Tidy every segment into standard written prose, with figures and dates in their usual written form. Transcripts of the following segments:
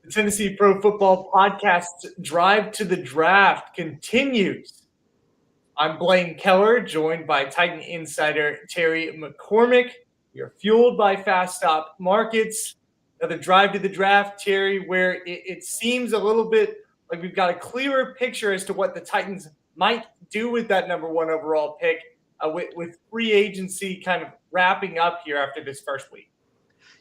The Tennessee Pro Football Podcast's Drive to the Draft continues. I'm Blaine Kellar, joined by Titan insider Terry McCormick. We are fueled by Fast Stop Markets. Another Drive to the Draft, Terry, where it seems a little bit like we've got a clearer picture as to what the Titans might do with that number one overall pick, with free agency kind of wrapping up here after this first week.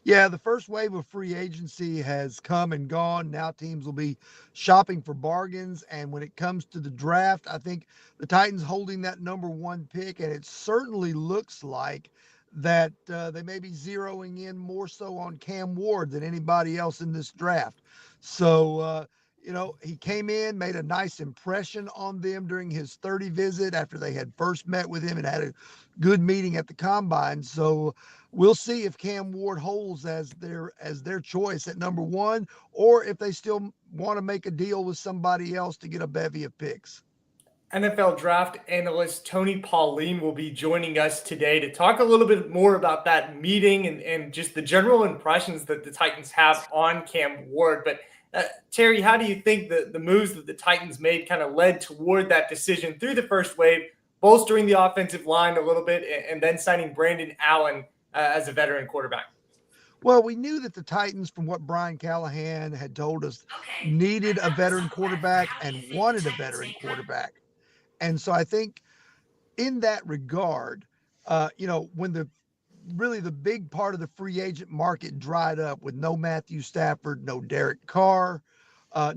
Yeah, the first wave of free agency has come and gone. Now teams will be shopping for bargains. And when it comes to the draft, I think the Titans holding that number one pick, and it certainly looks like that they may be zeroing in more so on Cam Ward than anybody else in this draft. So, he came in, made a nice impression on them during his 30 visit after they had first met with him and had a good meeting at the combine. So we'll see if Cam Ward holds as their choice at number one, or if they still want to make a deal with somebody else to get a bevy of picks. NFL draft analyst Tony Pauline will be joining us today to talk a little bit more about that meeting and just the general impressions that the Titans have on Cam Ward. But Terry, how do you think the moves that the Titans made kind of led toward that decision through the first wave, bolstering the offensive line a little bit, and then signing Brandon Allen as a veteran quarterback? Well, we knew that the Titans, from what Brian Callahan had told us, needed a veteran quarterback and wanted a veteran quarterback. And so I think in that regard, when the big part of the free agent market dried up with no Matthew Stafford, no Derek Carr,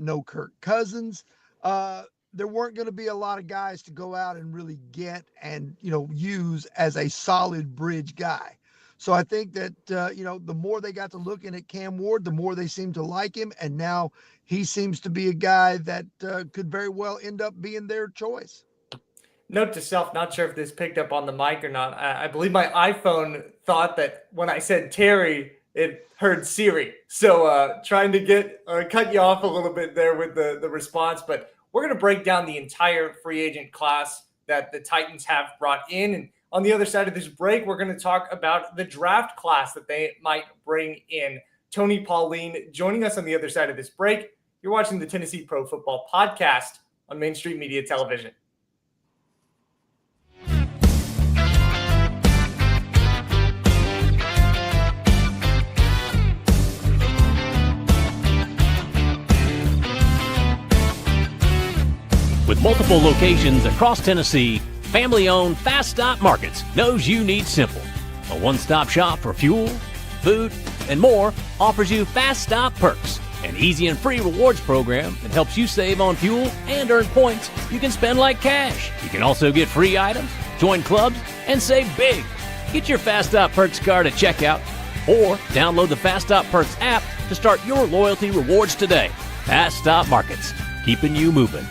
no Kirk Cousins, there weren't going to be a lot of guys to go out and really get and, use as a solid bridge guy. So I think that, the more they got to looking at Cam Ward, the more they seemed to like him. And now he seems to be a guy that could very well end up being their choice. Note to self, not sure if this picked up on the mic or not. I believe my iPhone thought that when I said Terry, it heard Siri. So trying to cut you off a little bit there with the response. But we're going to break down the entire free agent class that the Titans have brought in. And on the other side of this break, we're going to talk about the draft class that they might bring in. Tony Pauline joining us on the other side of this break. You're watching the Tennessee Pro Football Podcast on Main Street Media Television. With multiple locations across Tennessee, family-owned Fast Stop Markets knows you need simple. A one-stop shop for fuel, food, and more offers you Fast Stop Perks, an easy and free rewards program that helps you save on fuel and earn points you can spend like cash. You can also get free items, join clubs, and save big. Get your Fast Stop Perks card at checkout or download the Fast Stop Perks app to start your loyalty rewards today. Fast Stop Markets, keeping you moving.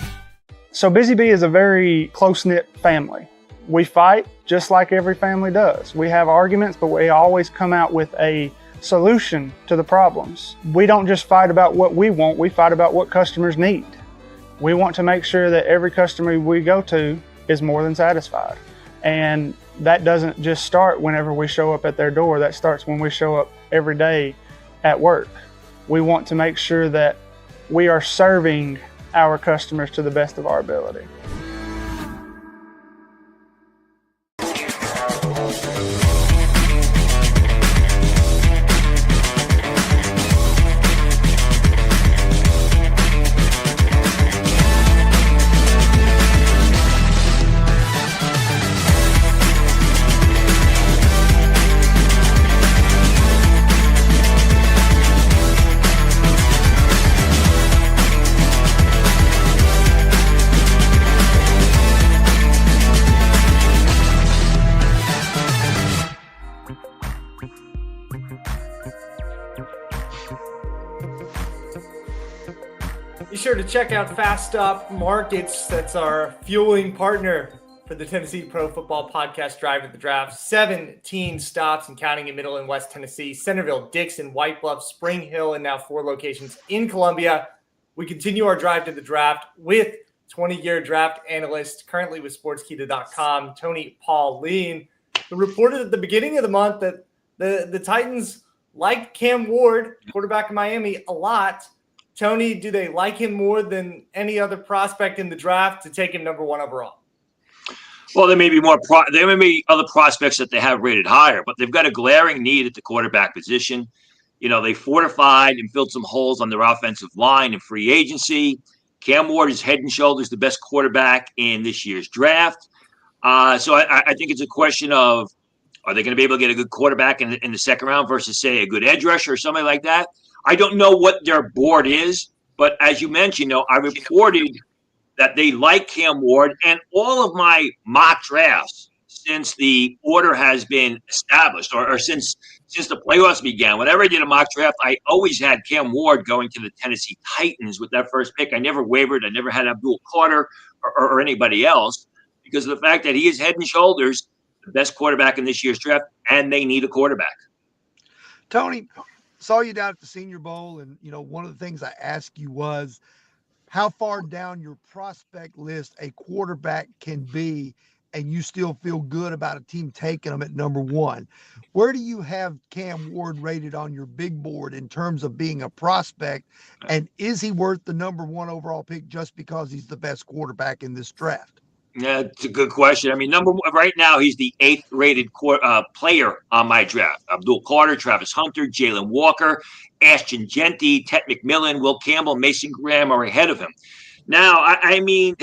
So Busy Bee is a very close-knit family. We fight just like every family does. We have arguments, but we always come out with a solution to the problems. We don't just fight about what we want, we fight about what customers need. We want to make sure that every customer we go to is more than satisfied. And that doesn't just start whenever we show up at their door, that starts when we show up every day at work. We want to make sure that we are serving our customers to the best of our ability. Be sure to check out Fast Stop Markets. That's our fueling partner for the Tennessee Pro Football Podcast Drive to the Draft. 17 stops and counting in Middle and West Tennessee, Centerville, Dixon, White Bluff, Spring Hill, and now 4 locations in Columbia. We continue our drive to the draft with 20-year draft analyst, currently with Sportskeeda.com, Tony Pauline, who reported at the beginning of the month that the Titans liked Cam Ward, quarterback of Miami, a lot, Tony, do they like him more than any other prospect in the draft to take him number 1 overall? Well, there may be other prospects that they have rated higher, but they've got a glaring need at the quarterback position. They fortified and filled some holes on their offensive line and free agency. Cam Ward is head and shoulders the best quarterback in this year's draft. So I think it's a question of, are they going to be able to get a good quarterback in the second round versus, say, a good edge rusher or something like that? I don't know what their board is, but as you mentioned, I reported that they like Cam Ward, and all of my mock drafts since the order has been established or since the playoffs began, whenever I did a mock draft, I always had Cam Ward going to the Tennessee Titans with that first pick. I never wavered. I never had Abdul Carter or anybody else because of the fact that he is head and shoulders the best quarterback in this year's draft, and they need a quarterback. Tony, saw you down at the Senior Bowl, and one of the things I asked you was how far down your prospect list a quarterback can be, and you still feel good about a team taking them at number 1. Where do you have Cam Ward rated on your big board in terms of being a prospect, and is he worth the number 1 overall pick just because he's the best quarterback in this draft? Yeah, it's a good question. I mean, right now, he's the 8th rated player on my draft. Abdul Carter, Travis Hunter, Jalen Walker, Ashton Genty, Ted McMillan, Will Campbell, Mason Graham are ahead of him. Now, I mean,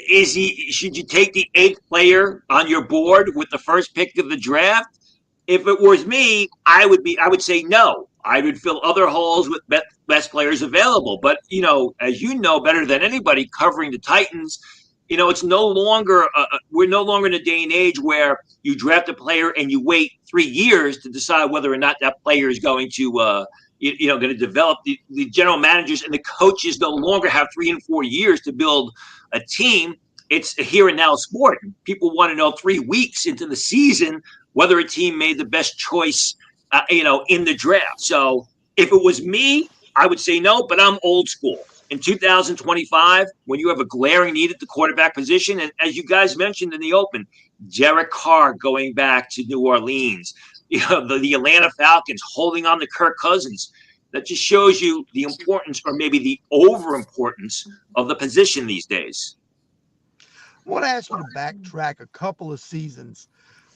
should you take the 8th player on your board with the first pick of the draft? If it was me, I would say no. I would fill other holes with best players available. But, as you know better than anybody covering the Titans, it's no longer we're no longer in a day and age where you draft a player and you wait 3 years to decide whether or not that player is going to going to develop. The general managers and the coaches no longer have 3 and 4 years to build a team. It's a here and now sport. People want to know 3 weeks into the season whether a team made the best choice in the draft. So if it was me, I would say no, but I'm old school. In 2025, when you have a glaring need at the quarterback position, and as you guys mentioned in the open, Derek Carr going back to New Orleans, the Atlanta Falcons holding on to Kirk Cousins, that just shows you the importance or maybe the over-importance of the position these days. I want to ask you to backtrack a couple of seasons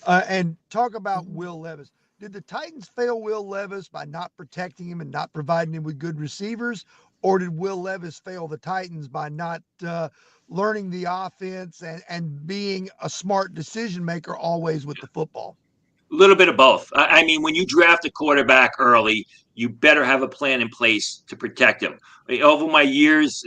and talk about Will Levis. Did the Titans fail Will Levis by not protecting him and not providing him with good receivers? Or did Will Levis fail the Titans by not learning the offense and being a smart decision maker always with the football? A little bit of both. I mean, when you draft a quarterback early, you better have a plan in place to protect him. Over my years,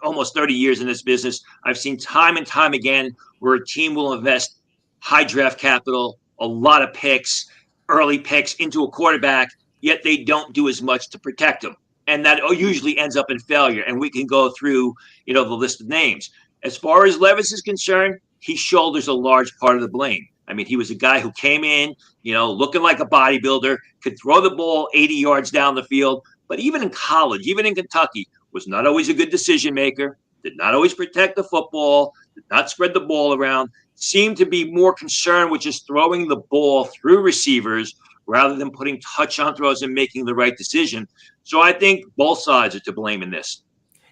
almost 30 years in this business, I've seen time and time again where a team will invest high draft capital, a lot of picks, early picks into a quarterback, yet they don't do as much to protect him. And that usually ends up in failure. And we can go through, the list of names. As far as Levis is concerned, he shoulders a large part of the blame. I mean, he was a guy who came in, looking like a bodybuilder, could throw the ball 80 yards down the field. But even in college, even in Kentucky, was not always a good decision maker, did not always protect the football, did not spread the ball around, seemed to be more concerned with just throwing the ball through receivers rather than putting touch on throws and making the right decision. So I think both sides are to blame in this.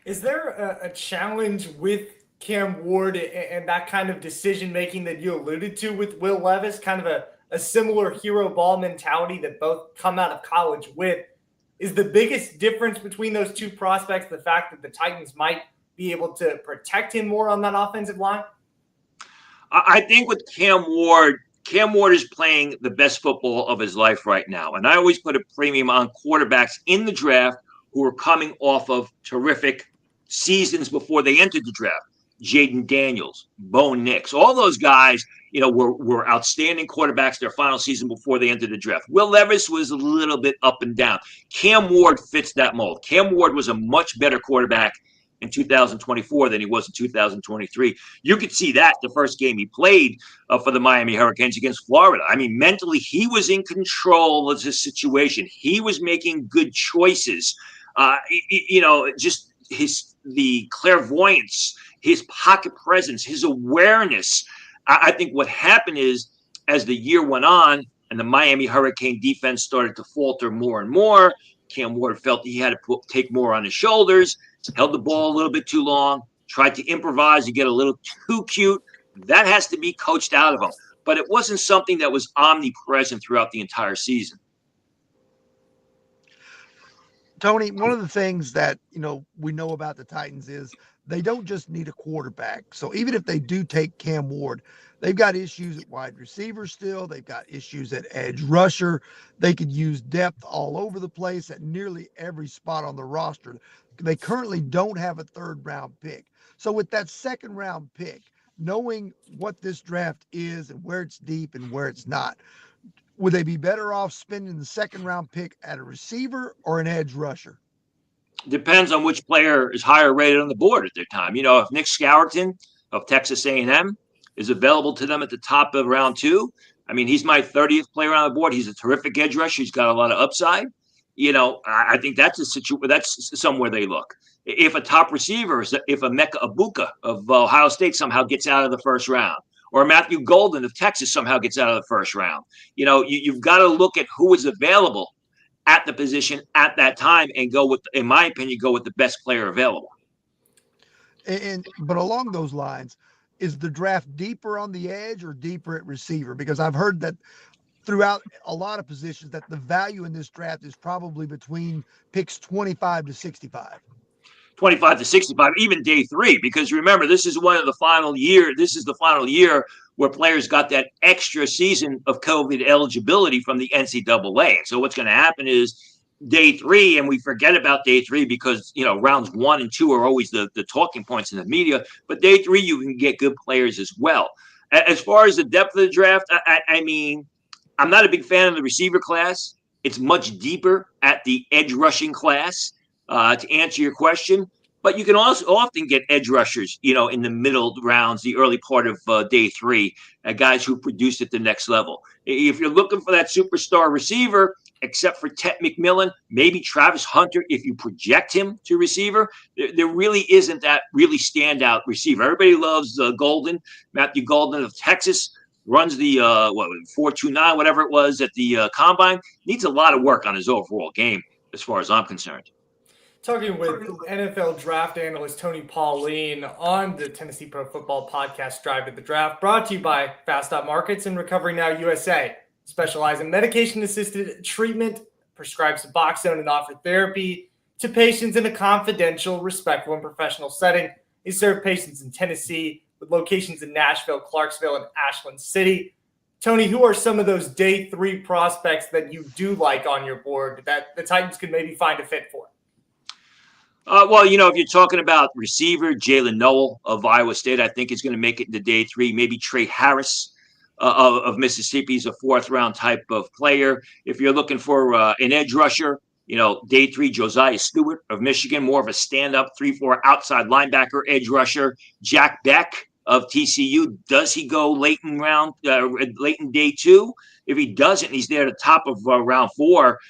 Is there a challenge with Cam Ward and that kind of decision-making that you alluded to with Will Levis, kind of a similar hero ball mentality that both come out of college with? Is the biggest difference between those two prospects the fact that the Titans might be able to protect him more on that offensive line? I think with Cam Ward is playing the best football of his life right now. And I always put a premium on quarterbacks in the draft who are coming off of terrific seasons before they entered the draft. Jaden Daniels, Bo Nix, all those guys, were outstanding quarterbacks their final season before they entered the draft. Will Levis was a little bit up and down. Cam Ward fits that mold. Cam Ward was a much better quarterback in 2024 than he was in 2023. You could see that the first game he played for the Miami Hurricanes against Florida. I mean, mentally, he was in control of his situation. He was making good choices. Just the clairvoyance, his pocket presence, his awareness. I think what happened is as the year went on and the Miami Hurricane defense started to falter more and more, Cam Ward felt he had to take more on his shoulders, held the ball a little bit too long, tried to improvise and get a little too cute. That has to be coached out of him. But it wasn't something that was omnipresent throughout the entire season. Tony, one of the things that, we know about the Titans is they don't just need a quarterback. So even if they do take Cam Ward, they've got issues at wide receiver still. They've got issues at edge rusher. They could use depth all over the place at nearly every spot on the roster. They currently don't have a third-round pick. So with that second-round pick, knowing what this draft is and where it's deep and where it's not, would they be better off spending the second-round pick at a receiver or an edge rusher? Depends on which player is higher rated on the board at their time. If Nick Scourton of Texas A&M is available to them at the top of round 2, he's my 30th player on the board. He's a terrific edge rusher. He's got a lot of upside. I think that's that's somewhere they look. If a top receiver, if a Mecca Ibuka of Ohio State somehow gets out of the first round, or Matthew Golden of Texas somehow gets out of the first round, you've got to look at who is available at the position at that time and go with, in my opinion, go with the best player available. But along those lines, is the draft deeper on the edge or deeper at receiver? Because I've heard that throughout a lot of positions that the value in this draft is probably between picks 25 to 65. 25 to 65, even day 3, because remember, this is the final year where players got that extra season of COVID eligibility from the NCAA. So what's going to happen is day 3, and we forget about day 3 because, rounds 1 and 2 are always the talking points in the media, but day 3, you can get good players as well. As far as the depth of the draft, I'm not a big fan of the receiver class. It's much deeper at the edge rushing class. To answer your question, but you can also often get edge rushers, in the middle rounds, the early part of day 3, guys who produce at the next level. If you're looking for that superstar receiver, except for Ted McMillan, maybe Travis Hunter, if you project him to receiver, there really isn't that really standout receiver. Everybody loves Matthew Golden of Texas. Runs the 4.29, whatever it was at the combine. Needs a lot of work on his overall game, as far as I'm concerned. Talking with NFL draft analyst Tony Pauline on the Tennessee Pro Football Podcast Drive to the Draft, brought to you by Fast Stop Markets and Recovery Now USA. Specialize in medication-assisted treatment, prescribe Suboxone, and offer therapy to patients in a confidential, respectful, and professional setting. They serve patients in Tennessee with locations in Nashville, Clarksville, and Ashland City. Tony, who are some of those day 3 prospects that you do like on your board that the Titans could maybe find a fit for? If you're talking about receiver, Jalen Noel of Iowa State, I think is going to make it into day 3. Maybe Trey Harris of Mississippi is a 4th-round type of player. If you're looking for an edge rusher, day 3, Josiah Stewart of Michigan, more of a stand-up 3-4 outside linebacker edge rusher. Jack Beck of TCU, does he go late in day 2? If he doesn't, he's there at the top of round 4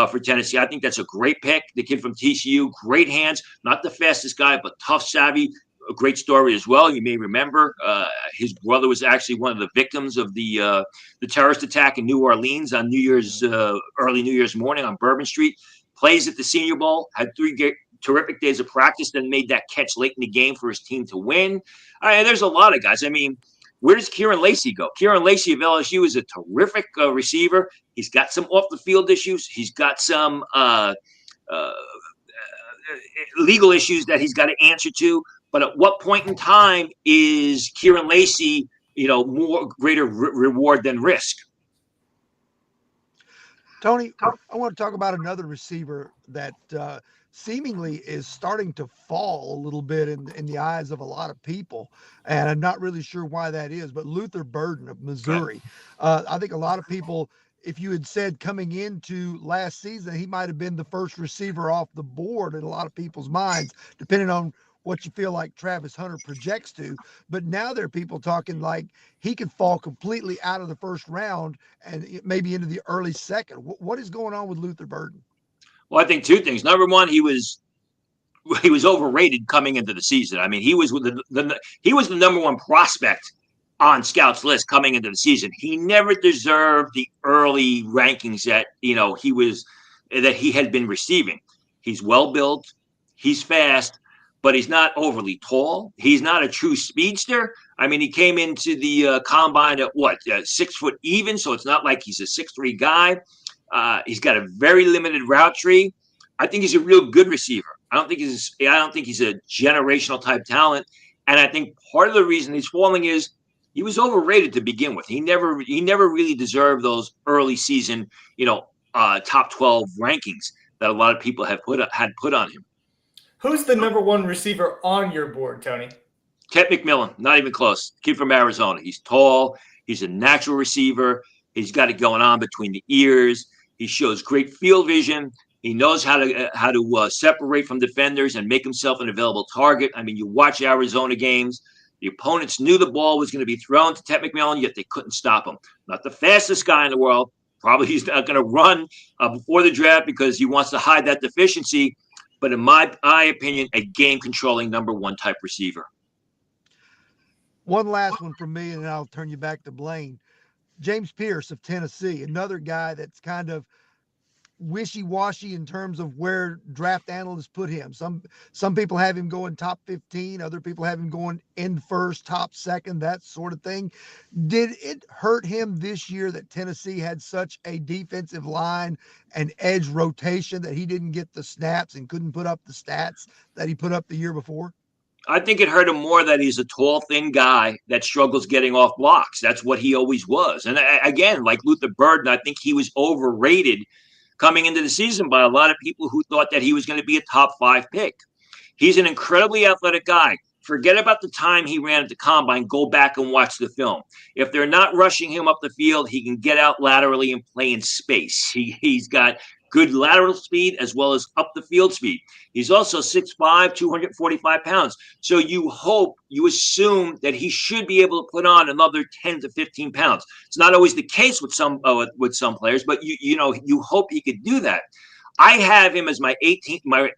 for Tennessee. I think that's a great pick. The kid from TCU, great hands, not the fastest guy, but tough, savvy. A great story as well. You may remember his brother was actually one of the victims of the terrorist attack in New Orleans on early New Year's morning on Bourbon Street. Plays at the Senior Bowl, had 3 terrific days of practice, then made that catch late in the game for his team to win. There's a lot of guys. Where does Kieran Lacy go? Kieran Lacy of LSU is a terrific receiver. He's got some off-the-field issues. He's got some legal issues that he's got to answer to. But at what point in time is Kieran Lacy, more greater reward than risk? Tony, I want to talk about another receiver that seemingly is starting to fall a little bit in the eyes of a lot of people. And I'm not really sure why that is, but Luther Burden of Missouri. I think a lot of people, if you had said coming into last season, he might have been the first receiver off the board in a lot of people's minds, depending on what you feel like Travis Hunter projects to. But now there are people talking like he could fall completely out of the first round and maybe into the early second. What is going on with Luther Burden? Well, I think 2 things. Number one, he was overrated coming into the season. He was he was the number 1 prospect on scouts list coming into the season. He never deserved the early rankings that he was that he had been receiving. He's well built, he's fast, but he's not overly tall. He's not a true speedster. I mean, he came into the combine at 6 foot even, so it's not like he's a 6'3" guy. He's got a very limited route tree. I think he's a real good receiver. I don't think he's a generational type talent. And I think part of the reason he's falling is he was overrated to begin with. He never really deserved those early season, top 12 rankings that a lot of people had put on him. Who's the number one receiver on your board, Tony? Ted McMillan, not even close. Kid from Arizona. He's tall. He's a natural receiver. He's got it going on between the ears. He shows great field vision. He knows how to separate from defenders and make himself an available target. I mean, you watch Arizona games. The opponents knew the ball was going to be thrown to Ted McMillan, yet they couldn't stop him. Not the fastest guy in the world. Probably he's not going to run before the draft because he wants to hide that deficiency. But in my opinion, a game-controlling number one type receiver. One last one from me, and then I'll turn you back to Blaine. James Pierce of Tennessee, another guy that's kind of wishy-washy in terms of where draft analysts put him. Some people have him going top 15, other people have him going end first, top second, that sort of thing. Did it hurt him this year that Tennessee had such a defensive line and edge rotation that he didn't get the snaps and couldn't put up the stats that he put up the year before? I think it hurt him more that he's a tall, thin guy that struggles getting off blocks. That's what he always was. And again, like Luther Burden, I think he was overrated coming into the season by a lot of people who thought that he was going to be a top 5 pick. He's an incredibly athletic guy. Forget about the time he ran at the combine. Go back and watch the film. If they're not rushing him up the field, he can get out laterally and play in space. He's got good lateral speed as well as up the field speed. He's also 6'5", 245 pounds. So you assume that he should be able to put on another 10 to 15 pounds. It's not always the case with some players, but you hope he could do that. I have him as my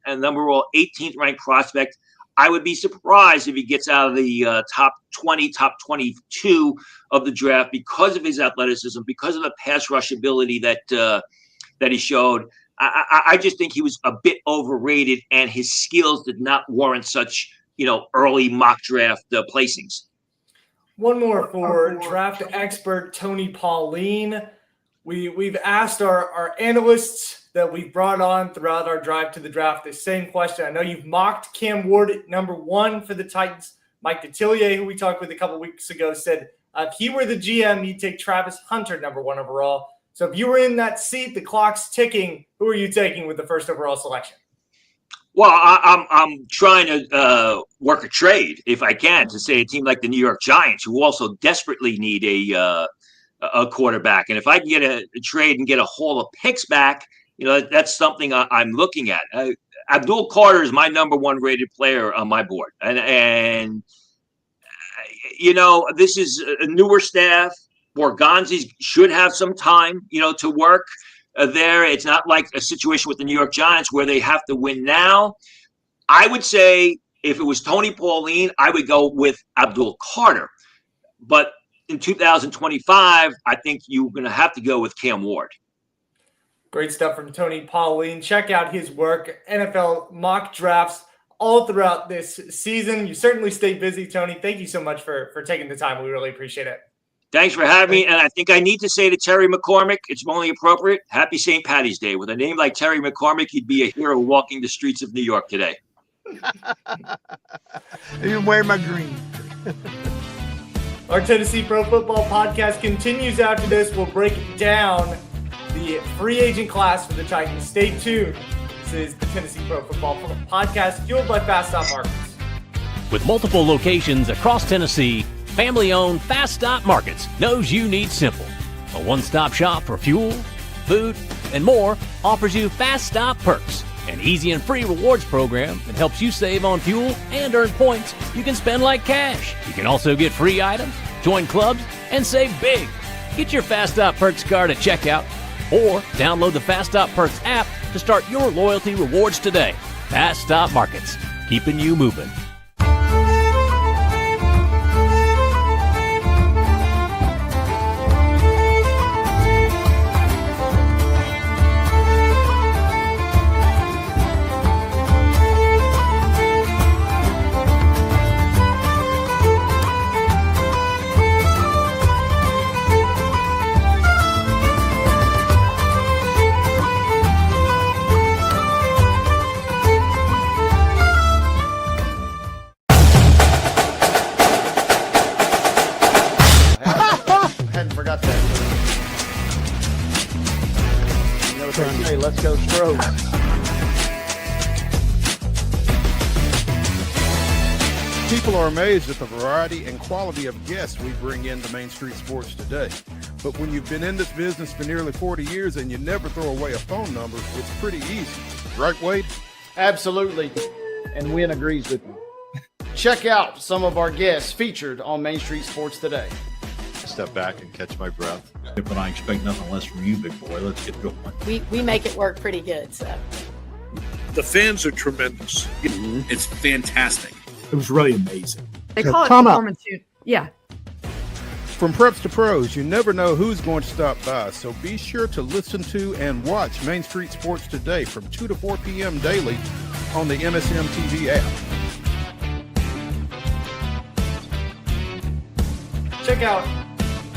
number 18th ranked prospect. I would be surprised if he gets out of the top 20, top 22 of the draft because of his athleticism, because of the pass rush ability that he showed. I just think he was a bit overrated, and his skills did not warrant such, early mock draft placings. One more for draft expert Tony Pauline. We've asked our analysts that we've brought on throughout our drive to the draft the same question. I know you've mocked Cam Ward at number 1 for the Titans. Mike Detillier, who we talked with a couple weeks ago, said if he were the GM, he'd take Travis Hunter number 1 overall. So if you were in that seat, the clock's ticking, who are you taking with the first overall selection? Well, I'm trying to work a trade, if I can, to say a team like the New York Giants, who also desperately need a quarterback. And if I can get a trade and get a haul of picks back, that's something I'm looking at. Abdul Carter is my number 1 rated player on my board. And this is a newer staff. Borgonzi should have some time, to work there. It's not like a situation with the New York Giants where they have to win now. I would say if it was Tony Pauline, I would go with Abdul Carter. But in 2025, I think you're going to have to go with Cam Ward. Great stuff from Tony Pauline. Check out his work, NFL mock drafts all throughout this season. You certainly stay busy, Tony. Thank you so much for taking the time. We really appreciate it. Thanks for having me. And I think I need to say to Terry McCormick, it's only appropriate, happy St. Patty's Day. With a name like Terry McCormick, you'd be a hero walking the streets of New York today. Even wearing my green. Our Tennessee Pro Football podcast continues after this. We'll break down the free agent class for the Titans. Stay tuned. This is the Tennessee Pro Football podcast, fueled by Fast Stop Markets. With multiple locations across Tennessee, family-owned Fast Stop Markets knows you need simple. A one-stop shop for fuel, food, and more offers you Fast Stop Perks, an easy and free rewards program that helps you save on fuel and earn points you can spend like cash. You can also get free items, join clubs, and save big. Get your Fast Stop Perks card at checkout or download the Fast Stop Perks app to start your loyalty rewards today. Fast Stop Markets, keeping you moving. Hey, let's go Stros. People are amazed at the variety and quality of guests we bring into Main Street Sports today. But when you've been in this business for nearly 40 years and you never throw away a phone number, it's pretty easy. Right, Wade? Absolutely. And Wynn agrees with me. Check out some of our guests featured on Main Street Sports today. Step back and catch my breath. But I expect nothing less from you, big boy. Let's get going. We make it work pretty good. So the fans are tremendous. It's fantastic. It was really amazing. They call it performance. Yeah. From preps to pros, you never know who's going to stop by, so be sure to listen to and watch Main Street Sports today from 2 to 4 p.m. daily on the MSM TV app. Check out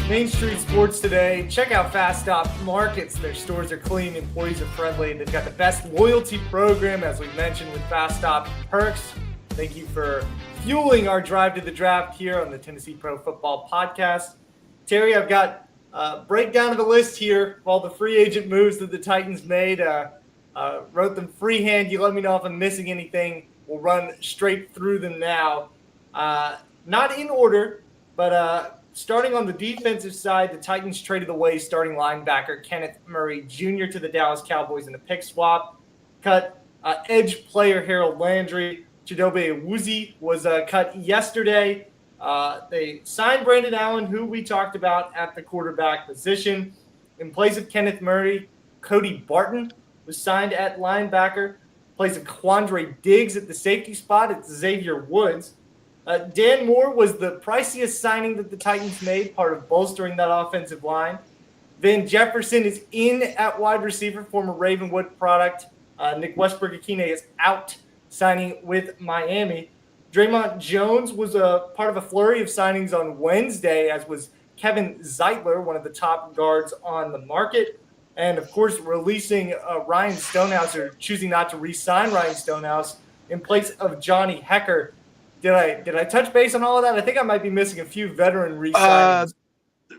Main Street Sports today. Check out Fast Stop Markets. Their stores are clean, employees are friendly, and they've got the best loyalty program, as we mentioned, with Fast Stop Perks. Thank you for fueling our drive to the draft here on the Tennessee Pro Football Podcast. Terry, I've got a breakdown of the list here of all the free agent moves that the Titans made. Wrote them freehand. You let me know if I'm missing anything. We'll run straight through them now. Not in order, but starting on the defensive side, the Titans traded away starting linebacker Kenneth Murray Jr. to the Dallas Cowboys in a pick swap. Cut edge player Harold Landry. Chidobe Awuzie was cut yesterday. They signed Brandon Allen, who we talked about at the quarterback position. In place of Kenneth Murray, Cody Barton was signed at linebacker. In place of Quandre Diggs at the safety spot, it's Xavier Woods. Dan Moore was the priciest signing that the Titans made, part of bolstering that offensive line. Van Jefferson is in at wide receiver, former Ravenwood product. Nick Westbrook-Akine is out, signing with Miami. Draymond Jones was a part of a flurry of signings on Wednesday, as was Kevin Zeitler, one of the top guards on the market. And, of course, releasing Ryan Stonehouse, or choosing not to re-sign Ryan Stonehouse in place of Johnny Hecker. Did I touch base on all of that? I think I might be missing a few veteran re-signings.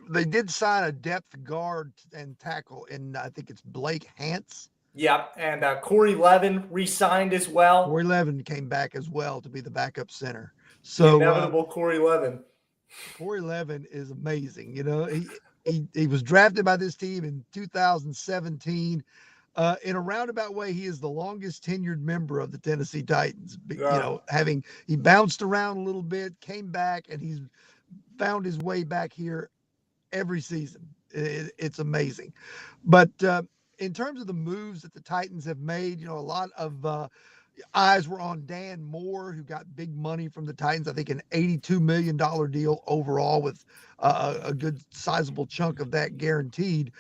They did sign a depth guard and tackle in, I think it's Blake Hance. Yep, and Corey Levin re-signed as well. Corey Levin came back as well to be the backup center. So the inevitable Corey Levin. Corey Levin is amazing. You know, he was drafted by this team in 2017. In a roundabout way, he is the longest tenured member of the Tennessee Titans. You know, he bounced around a little bit, came back, and he's found his way back here every season. It's amazing. But in terms of the moves that the Titans have made, you know, a lot of eyes were on Dan Moore, who got big money from the Titans. I think an $82 million deal overall, with a good sizable chunk of that guaranteed.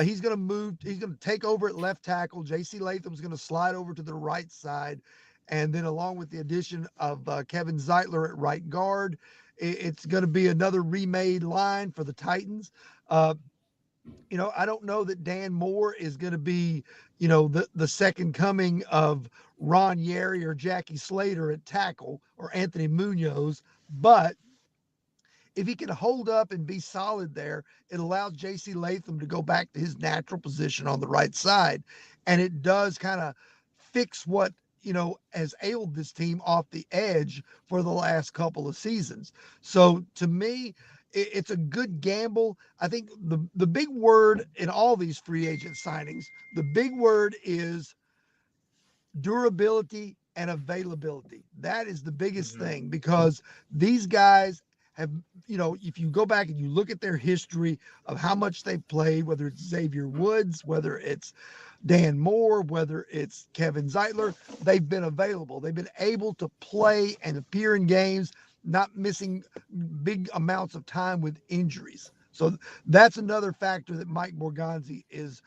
He's going to move. He's going to take over at left tackle. J.C. Latham's going to slide over to the right side. And then along with the addition of Kevin Zeitler at right guard, it's going to be another remade line for the Titans. You know, I don't know that Dan Moore is going to be, you know, the second coming of Ron Yeri or Jackie Slater at tackle, or Anthony Munoz, but if he can hold up and be solid there, it allows J.C. Latham to go back to his natural position on the right side. And it does kind of fix what, you know, has ailed this team off the edge for the last couple of seasons. So to me, it's a good gamble. I think the big word in all these free agent signings, the big word is durability and availability. That is the biggest thing, because these guys have, you know, if you go back and you look at their history of how much they've played, whether it's Xavier Woods, whether it's Dan Moore, whether it's Kevin Zeitler, they've been available. They've been able to play and appear in games, not missing big amounts of time with injuries. So that's another factor that Mike Borgonzi is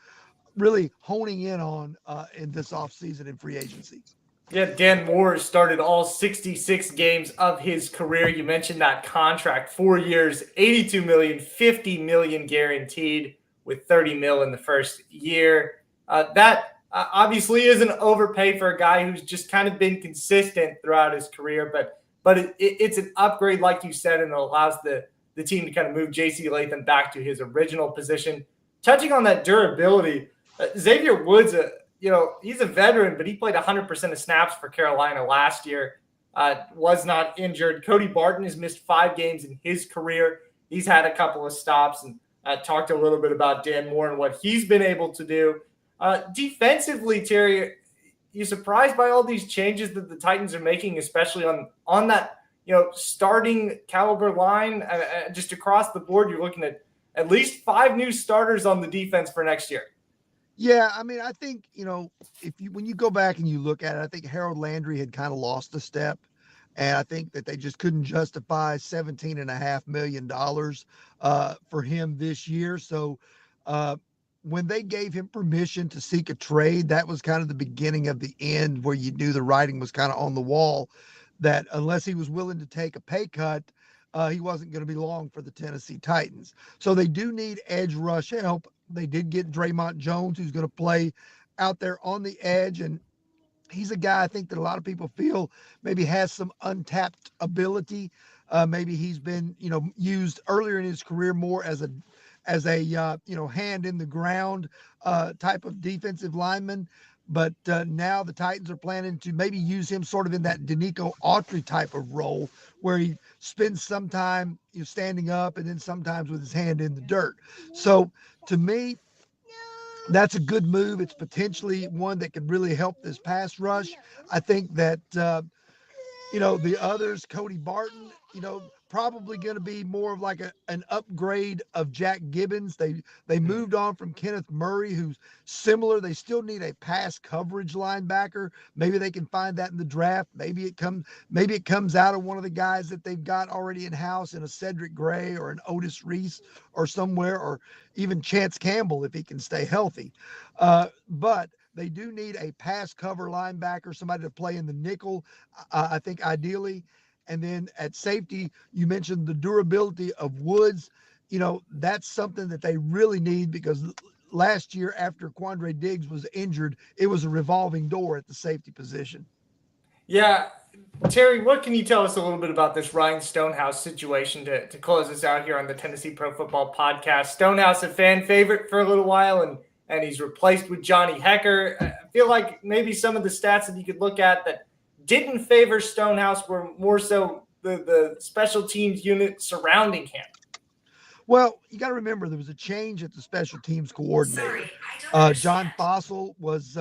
really honing in on in this offseason in free agency. Yeah, Dan Moore started all 66 games of his career. You mentioned that contract, 4 years, $82 million, $50 million guaranteed, with $30 million in the first year. That obviously is an overpay for a guy who's just kind of been consistent throughout his career, but it's an upgrade, like you said, and it allows the team to kind of move J.C. Latham back to his original position. Touching on that durability, Xavier Woods, he's a veteran, but he played 100% of snaps for Carolina last year. Was not injured. Cody Barton has missed 5 games in his career. He's had a couple of stops, and talked a little bit about Dan Moore and what he's been able to do. Defensively, Terry, you surprised by all these changes that the Titans are making, especially on that starting caliber line? Just across the board, you're looking at least 5 new starters on the defense for next year. Yeah, I mean, I think, when you go back and you look at it, I think Harold Landry had kind of lost a step. And I think that they just couldn't justify $17.5 million for him this year. So when they gave him permission to seek a trade, that was kind of the beginning of the end, where you knew the writing was kind of on the wall, that unless he was willing to take a pay cut, he wasn't going to be long for the Tennessee Titans. So they do need edge rush help. They did get Draymond Jones, who's going to play out there on the edge, and he's a guy I think that a lot of people feel maybe has some untapped ability. Maybe he's been, used earlier in his career more as a hand in the ground type of defensive lineman. But now the Titans are planning to maybe use him sort of in that Danico Autry type of role, where he spends some time standing up and then sometimes with his hand in the dirt. So to me, that's a good move. It's potentially one that could really help this pass rush. I think that, the others, Cody Barton, probably going to be more of like an upgrade of Jack Gibbons. They moved on from Kenneth Murray, who's similar. They still need a pass coverage linebacker. Maybe they can find that in the draft. Maybe it comes out of one of the guys that they've got already in house, in a Cedric Gray or an Otis Reese or somewhere, or even Chance Campbell if he can stay healthy. But they do need a pass cover linebacker, somebody to play in the nickel, I think ideally. And then at safety, you mentioned the durability of Woods. That's something that they really need, because last year after Quandre Diggs was injured, it was a revolving door at the safety position. Yeah. Terry, what can you tell us a little bit about this Ryan Stonehouse situation to close us out here on the Tennessee Pro Football Podcast? Stonehouse, a fan favorite for a little while, and he's replaced with Johnny Hecker. I feel like maybe some of the stats that you could look at that didn't favor Stonehouse were more so the special teams unit surrounding him. Well, you got to remember there was a change at the special teams coordinator. John Fossil was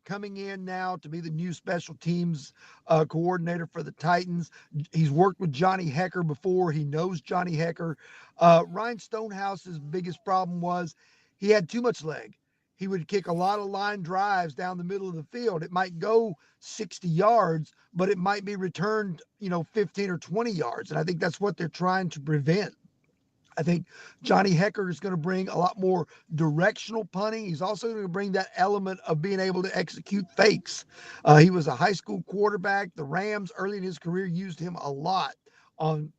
coming in now to be the new special teams coordinator for the Titans. He's worked with Johnny Hecker before. He knows Johnny Hecker. Ryan Stonehouse's biggest problem was he had too much leg. He would kick a lot of line drives down the middle of the field. It might go 60 yards, but it might be returned, 15 or 20 yards. And I think that's what they're trying to prevent. I think Johnny Hecker is going to bring a lot more directional punting. He's also going to bring that element of being able to execute fakes. He was a high school quarterback. The Rams early in his career used him a lot on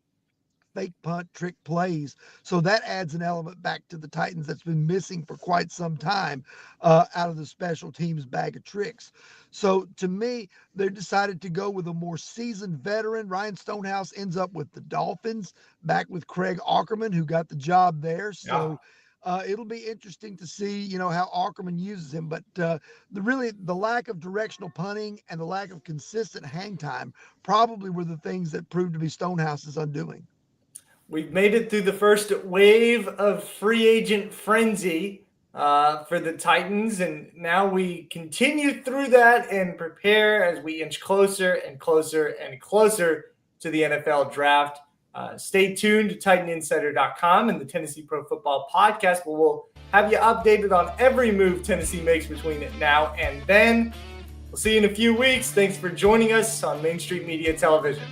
fake punt trick plays. So that adds an element back to the Titans that's been missing for quite some time out of the special teams bag of tricks. So to me, they decided to go with a more seasoned veteran. Ryan Stonehouse ends up with the Dolphins, back with Craig Aukerman, who got the job there. So it'll be interesting to see, how Aukerman uses him. But the lack of directional punting and the lack of consistent hang time probably were the things that proved to be Stonehouse's undoing. We've made it through the first wave of free agent frenzy for the Titans, and now we continue through that and prepare as we inch closer and closer and closer to the NFL draft. Stay tuned to TitanInsider.com and the Tennessee Pro Football Podcast, where we'll have you updated on every move Tennessee makes between now and then. We'll see you in a few weeks. Thanks for joining us on Main Street Media Television.